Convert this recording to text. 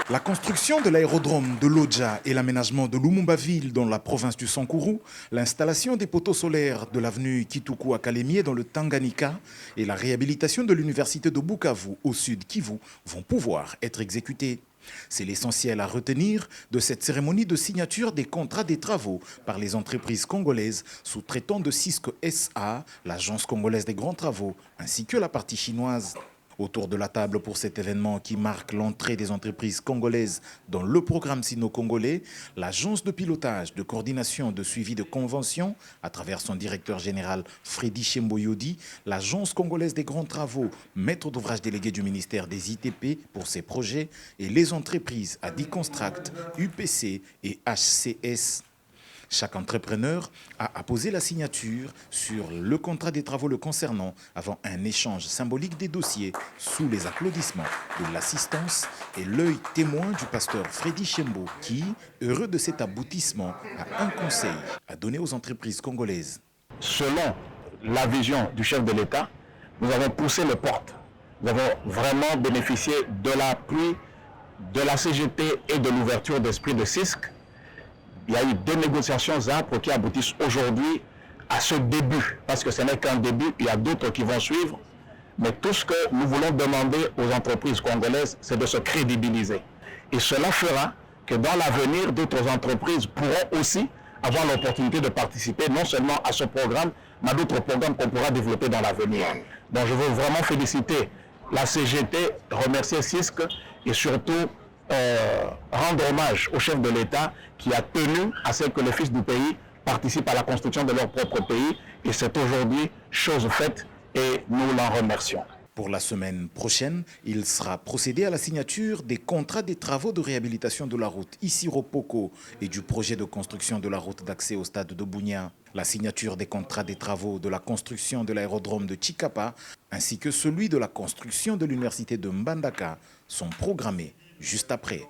La construction de l'aérodrome de Lodja et l'aménagement de Lumumba-Ville dans la province du Sankourou, l'installation des poteaux solaires de l'avenue Kituku à Kalemie dans le Tanganyika et la réhabilitation de l'université de Bukavu au sud Kivu vont pouvoir être exécutés. C'est l'essentiel à retenir de cette cérémonie de signature des contrats des travaux par les entreprises congolaises sous-traitantes de Cisco SA, l'agence congolaise des grands travaux, ainsi que la partie chinoise. Autour de la table pour cet événement qui marque l'entrée des entreprises congolaises dans le programme sino-congolais, l'agence de pilotage, de coordination, de suivi de conventions, à travers son directeur général Freddy Chemboyodi, l'agence congolaise des grands travaux, maître d'ouvrage délégué du ministère des ITP pour ses projets, et les entreprises Adiconstruct, UPC et HCS. Chaque entrepreneur a apposé la signature sur le contrat des travaux le concernant avant un échange symbolique des dossiers sous les applaudissements de l'assistance et l'œil témoin du pasteur Freddy Chembo qui, heureux de cet aboutissement, a un conseil à donner aux entreprises congolaises. Selon la vision du chef de l'État, nous avons poussé les portes. Nous avons vraiment bénéficié de l'appui de la CGT et de l'ouverture d'esprit de CISC. Il y a eu deux négociations âpres qui aboutissent aujourd'hui à ce début, parce que ce n'est qu'un début, il y a d'autres qui vont suivre. Mais tout ce que nous voulons demander aux entreprises congolaises, c'est de se crédibiliser. Et cela fera que dans l'avenir, d'autres entreprises pourront aussi avoir l'opportunité de participer non seulement à ce programme, mais à d'autres programmes qu'on pourra développer dans l'avenir. Donc je veux vraiment féliciter la CGT, remercier CISC et surtout rendre hommage au chef de l'État qui a tenu à ce que les fils du pays participent à la construction de leur propre pays. Et c'est aujourd'hui chose faite et nous l'en remercions. Pour la semaine prochaine, il sera procédé à la signature des contrats des travaux de réhabilitation de la route Issiro-Poko et du projet de construction de la route d'accès au stade de Bunia. La signature des contrats des travaux de la construction de l'aérodrome de Chikapa ainsi que celui de la construction de l'université de Mbandaka sont programmés juste après.